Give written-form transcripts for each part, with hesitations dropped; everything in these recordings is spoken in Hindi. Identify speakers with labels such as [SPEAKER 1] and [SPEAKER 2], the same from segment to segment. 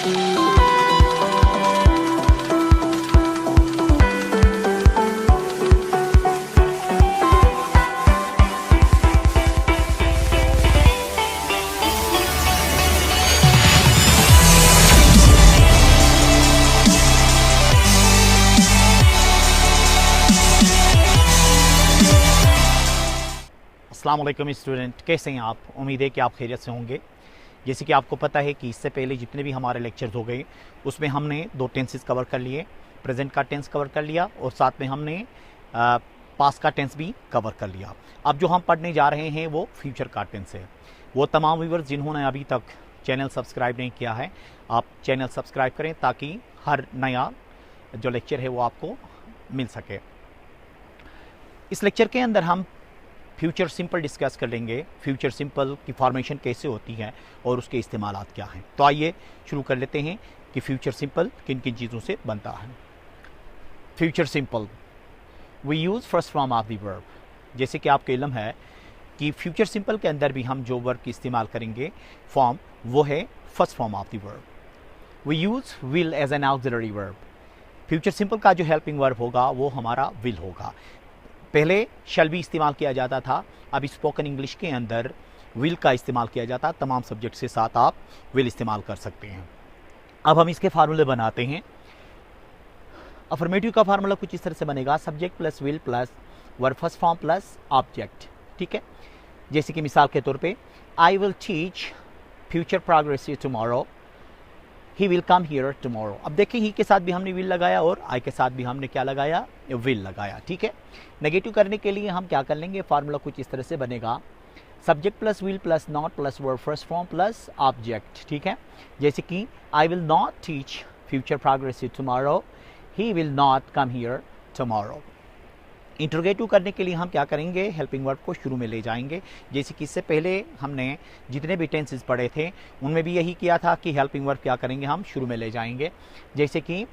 [SPEAKER 1] अस्सलाम वालेकुम स्टूडेंट, कैसे हैं आप? उम्मीद है कि आप खैरियत से होंगे। जैसे कि आपको पता है कि इससे पहले जितने भी हमारे लेक्चर्स हो गए उसमें हमने 2 टेंसेस कवर कर लिए। प्रेजेंट का टेंस कवर कर लिया और साथ में हमने पास्ट का टेंस भी कवर कर लिया। अब जो हम पढ़ने जा रहे हैं वो फ्यूचर का टेंस है। वो तमाम व्यूअर्स जिन्होंने अभी तक चैनल सब्सक्राइब नहीं किया है, आप चैनल सब्सक्राइब करें ताकि हर नया जो लेक्चर है वो आपको मिल सके। इस लेक्चर के अंदर हम फ्यूचर सिंपल डिस्कस कर लेंगे। फ्यूचर सिंपल की फॉर्मेशन कैसे होती है और उसके इस्तेमालात क्या हैं। तो आइए शुरू कर लेते हैं कि फ्यूचर सिंपल किन किन चीज़ों से बनता है। Future simple we use first form of the verb. जैसे कि आपको इल्म है कि फ्यूचर सिंपल के अंदर भी हम जो वर्ब की इस्तेमाल करेंगे फॉर्म, वो है first form of the verb. We use will as an auxiliary verb. Future simple का जो हेल्पिंग वर्ब होगा वो हमारा विल होगा। पहले शैल भी इस्तेमाल किया जाता था, अब स्पोकन इंग्लिश के अंदर विल का इस्तेमाल किया जाता है। तमाम सब्जेक्ट के साथ आप विल इस्तेमाल कर सकते हैं। अब हम इसके फार्मूले बनाते हैं। अफर्मेटिव का फार्मूला कुछ इस तरह से बनेगा, subject plus will plus verb first form plus object. ठीक है, जैसे कि मिसाल के तौर पे I will teach future progressive tomorrow, he will come here tomorrow. अब देखिए ही के साथ भी हमने विल लगाया और आई के साथ भी हमने क्या लगाया, विल लगाया। ठीक है, नेगेटिव करने के लिए हम क्या कर लेंगे, फार्मूला कुछ इस तरह से बनेगा, subject plus will plus not plus verb first form plus object. ठीक है, जैसे कि I will not teach future progressive tomorrow, he will not come here tomorrow. Interrogative करने के लिए हम क्या करेंगे, हेल्पिंग वर्ब को शुरू में ले जाएंगे। जैसे कि इससे पहले हमने जितने भी टेंसेस पढ़े थे उनमें भी यही किया था कि हेल्पिंग वर्ब क्या करेंगे, हम शुरू में ले जाएंगे। जैसे कि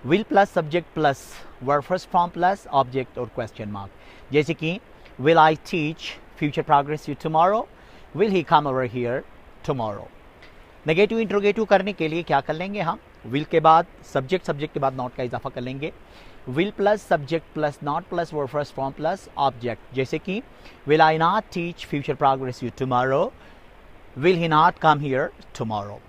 [SPEAKER 1] will plus subject plus verb first form plus object और क्वेश्चन मार्क। जैसे कि will I teach future progressive tomorrow, will he come over here tomorrow. Negative interrogative करने के लिए क्या कर लेंगे, हम विल के बाद सब्जेक्ट, सब्जेक्ट के बाद नॉट का इजाफा कर लेंगे। Will plus subject plus not plus verb first form plus object. जैसे कि will I not teach future progressive tomorrow, will he not come here tomorrow.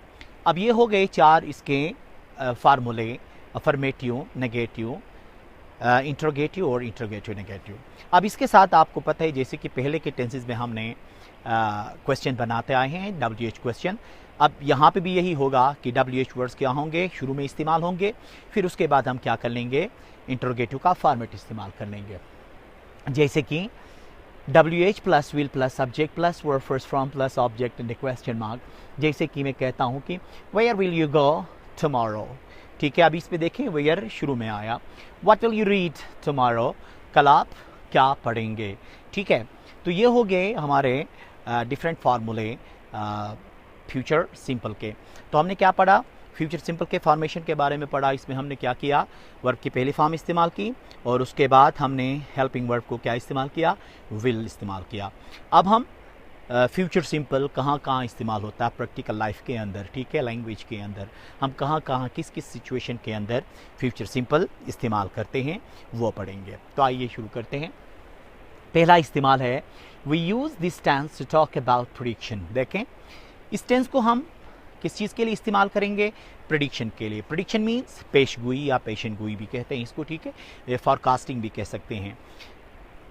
[SPEAKER 1] अब ये हो गए 4 इसके फार्मूले, अफर्मेटिव, नेगेटिव, इंटरोगेटिव और इंटरोगेटिव नेगेटिव। अब इसके साथ आपको पता है जैसे कि पहले के टेंसेस में हमने क्वेश्चन बनाते आए हैं, WH क्वेश्चन। अब यहाँ पे भी यही होगा कि WH वर्ड्स क्या होंगे, शुरू में इस्तेमाल होंगे, फिर उसके बाद हम क्या कर लेंगे, इंटरोगेटिव का फॉर्मेट इस्तेमाल कर लेंगे। जैसे कि WH plus will plus subject plus verb first form plus object and question mark. जैसे कि मैं कहता हूँ कि where will you go tomorrow. ठीक है, अब इस पे देखें वेयर शुरू में आया। What will you read tomorrow, कल आप क्या पढ़ेंगे। ठीक है, तो ये हो गए हमारे डिफरेंट फार्मूले फ्यूचर सिंपल के। तो हमने क्या पढ़ा, फ्यूचर सिंपल के फॉर्मेशन के बारे में पढ़ा। इसमें हमने क्या किया, वर्ब की पहली फॉर्म इस्तेमाल की और उसके बाद हमने हेल्पिंग वर्ब को क्या इस्तेमाल किया, विल इस्तेमाल किया। अब हम फ्यूचर सिंपल कहाँ कहाँ इस्तेमाल होता है प्रैक्टिकल लाइफ के अंदर, ठीक है, लैंग्वेज के अंदर हम कहाँ कहाँ किस किस सिचुएशन के अंदर फ्यूचर सिंपल इस्तेमाल करते हैं वो पढ़ेंगे। तो आइए शुरू करते हैं। पहला इस्तेमाल है we use this tense to talk about prediction. देखें इस टेंस को हम किस चीज़ के लिए इस्तेमाल करेंगे, प्रेडिक्शन के लिए। प्रेडिक्शन मीन्स पेशगोई या पेशन गोई भी कहते हैं इसको, ठीक है, फॉरकास्टिंग भी कह सकते हैं।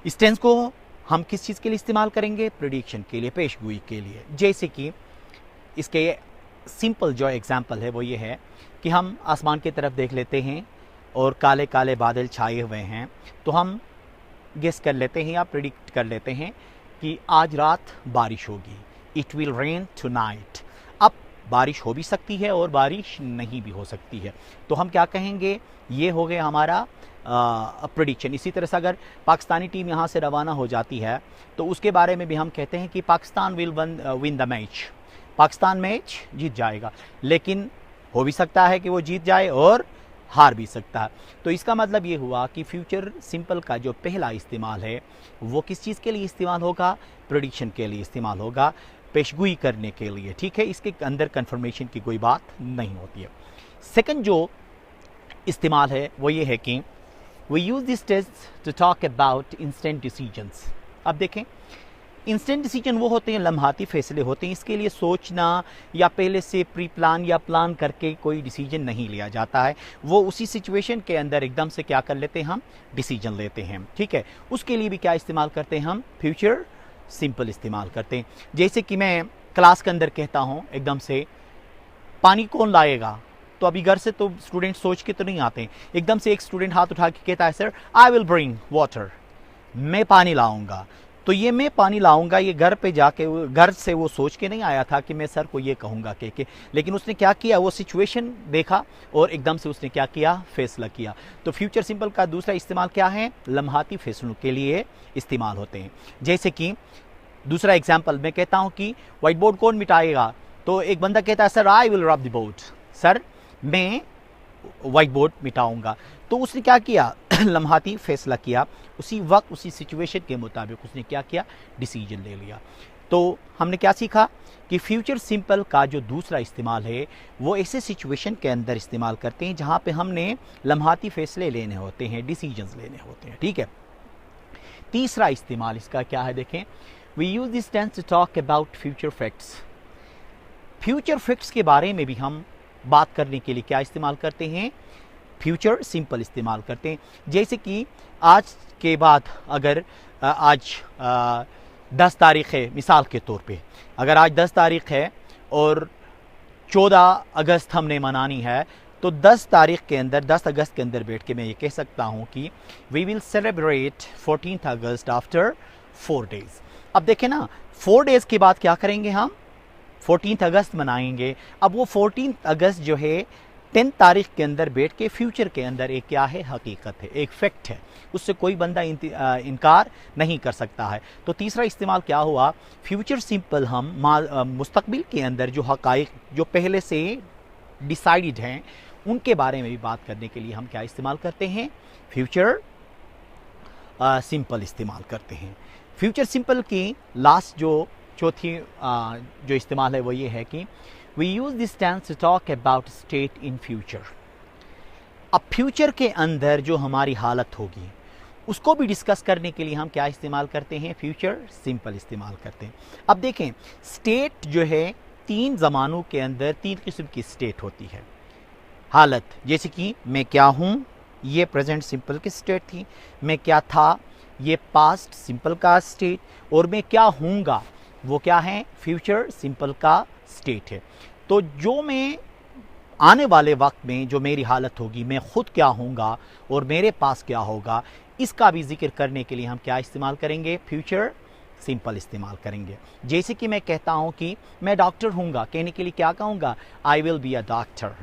[SPEAKER 1] इस टेंस को हम किस चीज़ के लिए इस्तेमाल करेंगे, प्रेडिक्शन के लिए, पेशगोई के लिए। जैसे कि इसके सिंपल जो एग्जाम्पल है वो ये है कि हम आसमान की तरफ देख लेते हैं और काले काले बादल छाए हुए हैं, तो हम गेस कर लेते हैं या प्रेडिक्ट कर लेते हैं कि आज रात बारिश होगी, इट विल रेन टुनाइट। अब बारिश हो भी सकती है और बारिश नहीं भी हो सकती है, तो हम क्या कहेंगे, ये हो गया हमारा प्रेडिक्शन। इसी तरह से अगर पाकिस्तानी टीम यहाँ से रवाना हो जाती है तो उसके बारे में भी हम कहते हैं कि Pakistan will win the match, Pakistan match जीत जाएगा। लेकिन हो भी सकता है कि वो जीत जाए और हार भी सकता है। तो इसका मतलब ये हुआ कि फ्यूचर सिंपल का जो पहला इस्तेमाल है वो किस चीज़ के लिए इस्तेमाल होगा, प्रेडिक्शन के लिए इस्तेमाल होगा। पेशगोई करने के लिए, ठीक है। इसके अंदर कन्फर्मेशन की कोई बात नहीं होती है। सेकंड जो इस्तेमाल है वो ये है कि we use this test to talk about instant decisions. अब देखें, इंस्टेंट डिसीजन वो होते हैं, लम्हाती फैसले होते हैं। इसके लिए सोचना या पहले से प्री प्लान या प्लान करके कोई डिसीजन नहीं लिया जाता है। वो उसी सिचुएशन के अंदर एकदम से क्या कर लेते हैं, हम डिसीजन लेते हैं, ठीक है। उसके लिए भी क्या इस्तेमाल करते हैं हम, फ्यूचर सिंपल इस्तेमाल करते हैं। जैसे कि मैं क्लास के अंदर कहता हूँ एकदम से, पानी कौन लाएगा, तो अभी घर से तो स्टूडेंट सोच के तो नहीं आते, एकदम से एक स्टूडेंट हाथ उठा के कहता है sir I will bring water, मैं पानी लाऊंगा। तो ये मैं पानी लाऊंगा, ये घर पे जाके घर से वो सोच के नहीं आया था कि मैं सर को ये कहूँगा कह के, लेकिन उसने क्या किया, वो सिचुएशन देखा और एकदम से उसने क्या किया, फैसला किया। तो फ्यूचर सिंपल का दूसरा इस्तेमाल क्या है, लम्हाती फैसलों के लिए इस्तेमाल होते हैं। जैसे कि दूसरा एग्जाम्पल मैं कहता हूँ कि व्हाइट बोर्ड कौन मिटाएगा, तो एक बंदा कहता है सर आई विल रब द बोर्ड, सर मैं व्हाइट बोर्ड मिटाऊंगा। तो उसने क्या किया, लम्हाती फैसला किया, उसी वक्त उसी सिचुएशन के मुताबिक उसने क्या किया, डिसीजन ले लिया। तो हमने क्या सीखा कि फ्यूचर सिंपल का जो दूसरा इस्तेमाल है वो ऐसे सिचुएशन के अंदर इस्तेमाल करते हैं जहाँ पे हमने लम्हाती फैसले लेने होते हैं, डिसीजंस लेने होते हैं, ठीक है। तीसरा इस्तेमाल इसका क्या है, देखें, we use this tense to talk about future facts. Future facts के बारे में भी हम बात करने के लिए क्या इस्तेमाल करते हैं, फ्यूचर सिंपल इस्तेमाल करते हैं। जैसे कि आज के बाद अगर आज 10 तारीख़ है, मिसाल के तौर पे अगर आज 10 तारीख़ है और 14 अगस्त हमने मनानी है, तो 10 तारीख़ के अंदर, 10 अगस्त के अंदर बैठ के मैं ये कह सकता हूँ कि we will celebrate 14 August after 4 days. अब देखें ना, 4 डेज़ के बाद क्या करेंगे, हम 14 अगस्त मनाएंगे। अब वो 14 अगस्त जो है 10 तारीख के अंदर बैठ के फ्यूचर के अंदर एक क्या है, हकीकत है, एक फैक्ट है, उससे कोई बंदा इनकार नहीं कर सकता है। तो तीसरा इस्तेमाल क्या हुआ, फ्यूचर सिंपल हम मुस्तकबिल के अंदर जो हकाइक जो पहले से डिसाइडेड हैं उनके बारे में भी बात करने के लिए हम क्या इस्तेमाल करते हैं, फ्यूचर सिंपल इस्तेमाल करते हैं। फ्यूचर सिंपल की लास्ट जो चौथी जो इस्तेमाल है वो ये है कि we use this tense to talk about state in future. अब फ्यूचर के अंदर जो हमारी हालत होगी उसको भी डिस्कस करने के लिए हम क्या इस्तेमाल करते हैं, फ्यूचर सिंपल इस्तेमाल करते हैं। अब देखें, स्टेट जो है 3 ज़मानों के अंदर 3 किस्म की स्टेट होती है, हालत। जैसे कि मैं क्या हूँ, ये प्रेजेंट सिंपल की स्टेट थी, मैं क्या था, ये पास्ट सिंपल का स्टेट, और मैं क्या हूँगा वो क्या है, फ्यूचर सिंपल का स्टेट है। तो जो मैं आने वाले वक्त में जो मेरी हालत होगी, मैं खुद क्या होऊंगा और मेरे पास क्या होगा, इसका भी जिक्र करने के लिए हम क्या इस्तेमाल करेंगे, फ्यूचर सिंपल इस्तेमाल करेंगे। जैसे कि मैं कहता हूँ कि मैं डॉक्टर हूँगा, कहने के लिए क्या कहूँगा, I will be a doctor.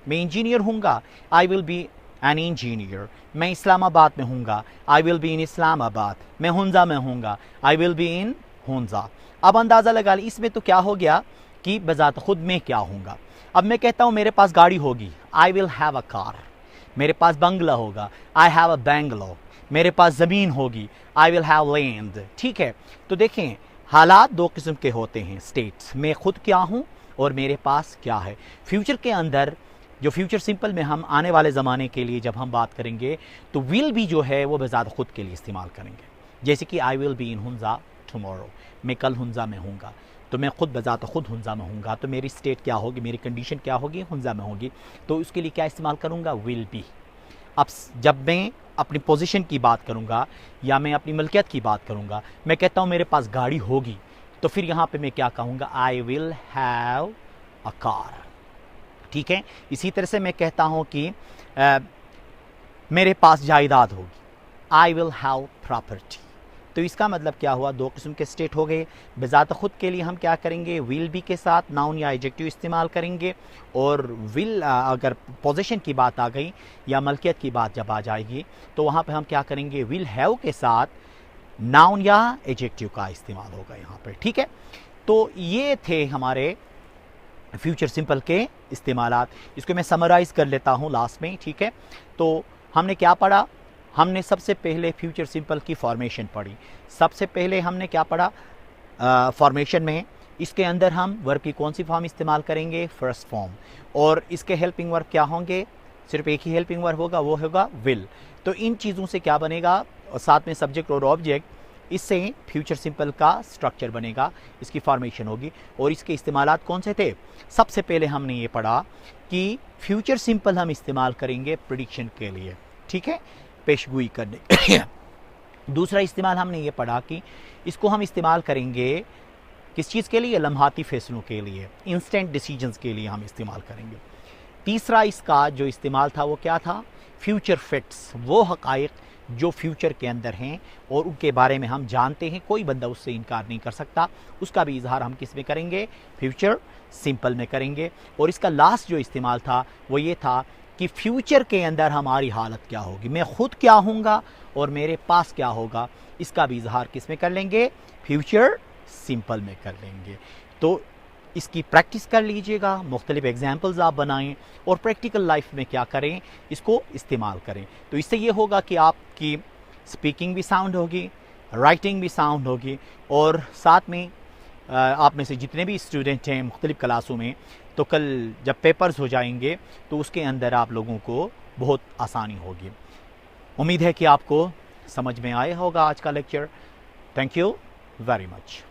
[SPEAKER 1] मैं इंजीनियर हूँगा, I will be an engineer. मैं इस्लामाबाद में हूँगा, I will be in Islamabad. मैं हुंजा में हूँगा, I will be in Hunza. अब अंदाज़ा लगा ली, इसमें तो क्या हो गया कि बजात खुद में क्या होऊंगा। अब मैं कहता हूँ मेरे पास गाड़ी होगी, I will have a car. मेरे पास बंगला होगा, आई हैव अ बंगलो। मेरे पास ज़मीन होगी, आई विल हैव लैंड। ठीक है, तो देखें हालात 2 किस्म के होते हैं, स्टेट्स। मैं खुद क्या हूँ और मेरे पास क्या है। फ्यूचर के अंदर जो फ्यूचर सिंपल में हम आने वाले ज़माने के लिए जब हम बात करेंगे तो विल भी जो है वो बजात खुद के लिए इस्तेमाल करेंगे। जैसे कि आई will be in Hunza tomorrow, मैं कल हुंजा में हूँगा, तो मैं खुद बजात खुद हुंजा में हूँगा, तो मेरी स्टेट क्या होगी, मेरी कंडीशन क्या होगी, हुंजा में होगी। तो उसके लिए क्या इस्तेमाल करूँगा, विल बी। अब जब मैं अपनी पोजीशन की बात करूँगा या मैं अपनी मलकियत की बात करूँगा, मैं कहता हूँ मेरे पास गाड़ी होगी, तो फिर यहाँ पे मैं क्या कहूँगा, I will have a car. ठीक है, इसी तरह से मैं कहता हूँ कि मेरे पास जायदाद होगी, आई विल हैव प्रॉपर्टी। तो इसका मतलब क्या हुआ, 2 किस्म के स्टेट हो गए। बजात खुद के लिए हम क्या करेंगे, विल बी के साथ नाउन या एडजेक्टिव इस्तेमाल करेंगे, और विल अगर पोजीशन की बात आ गई या मलकियत की बात जब आ जाएगी तो वहाँ पे हम क्या करेंगे, विल हैव के साथ नाउन या एडजेक्टिव का इस्तेमाल होगा यहाँ पे। ठीक है, तो ये थे हमारे फ्यूचर सिंपल के इस्तेमालात। इसको मैं समराइज़ कर लेता हूँ लास्ट में। ठीक है, तो हमने क्या पढ़ा, हमने सबसे पहले फ्यूचर सिंपल की फॉर्मेशन पढ़ी। सबसे पहले हमने क्या पढ़ा, फॉर्मेशन में इसके अंदर हम वर्ब की कौन सी फॉर्म इस्तेमाल करेंगे, फर्स्ट फॉर्म। और इसके हेल्पिंग वर्ब क्या होंगे, सिर्फ एक ही हेल्पिंग वर्ब होगा, वो होगा विल। तो इन चीज़ों से क्या बनेगा, और साथ में सब्जेक्ट और ऑब्जेक्ट, इससे फ्यूचर सिंपल का स्ट्रक्चर बनेगा, इसकी फॉर्मेशन होगी। और इसके इस्तेमालात कौन से थे, सबसे पहले हमने ये पढ़ा कि फ्यूचर सिंपल हम इस्तेमाल करेंगे प्रेडिक्शन के लिए, ठीक है, पेशगोई करने के लिए। दूसरा इस्तेमाल हमने ये पढ़ा कि इसको हम इस्तेमाल करेंगे किस चीज़ के लिए, लम्हाती फैसलों के लिए, इंस्टेंट डिसीजंस के लिए हम इस्तेमाल करेंगे। तीसरा इसका जो इस्तेमाल था वो क्या था, फ्यूचर फैक्ट्स, वो हक़ाइक़ जो फ्यूचर के अंदर हैं और उनके बारे में हम जानते हैं, कोई बंदा उससे इनकार नहीं कर सकता, उसका भी इजहार हम किस में करेंगे, फ्यूचर सिंपल में करेंगे। और इसका लास्ट जो इस्तेमाल था वो ये था कि फ्यूचर के अंदर हमारी हालत क्या होगी, मैं खुद क्या होऊंगा और मेरे पास क्या होगा, इसका भी इजहार किस में कर लेंगे, फ्यूचर सिंपल में कर लेंगे। तो इसकी प्रैक्टिस कर लीजिएगा, मुख्तलिफ एग्जाम्पल्स आप बनाएं और प्रैक्टिकल लाइफ में क्या करें, इसको इस्तेमाल करें। तो इससे ये होगा कि आपकी स्पीकिंग भी साउंड होगी, राइटिंग भी साउंड होगी, और साथ में आप में से जितने भी स्टूडेंट हैं मुख्तलिफ क्लासों में, तो कल जब पेपर्स हो जाएंगे तो उसके अंदर आप लोगों को बहुत आसानी होगी। उम्मीद है कि आपको समझ में आया होगा आज का lecture. Thank you very much.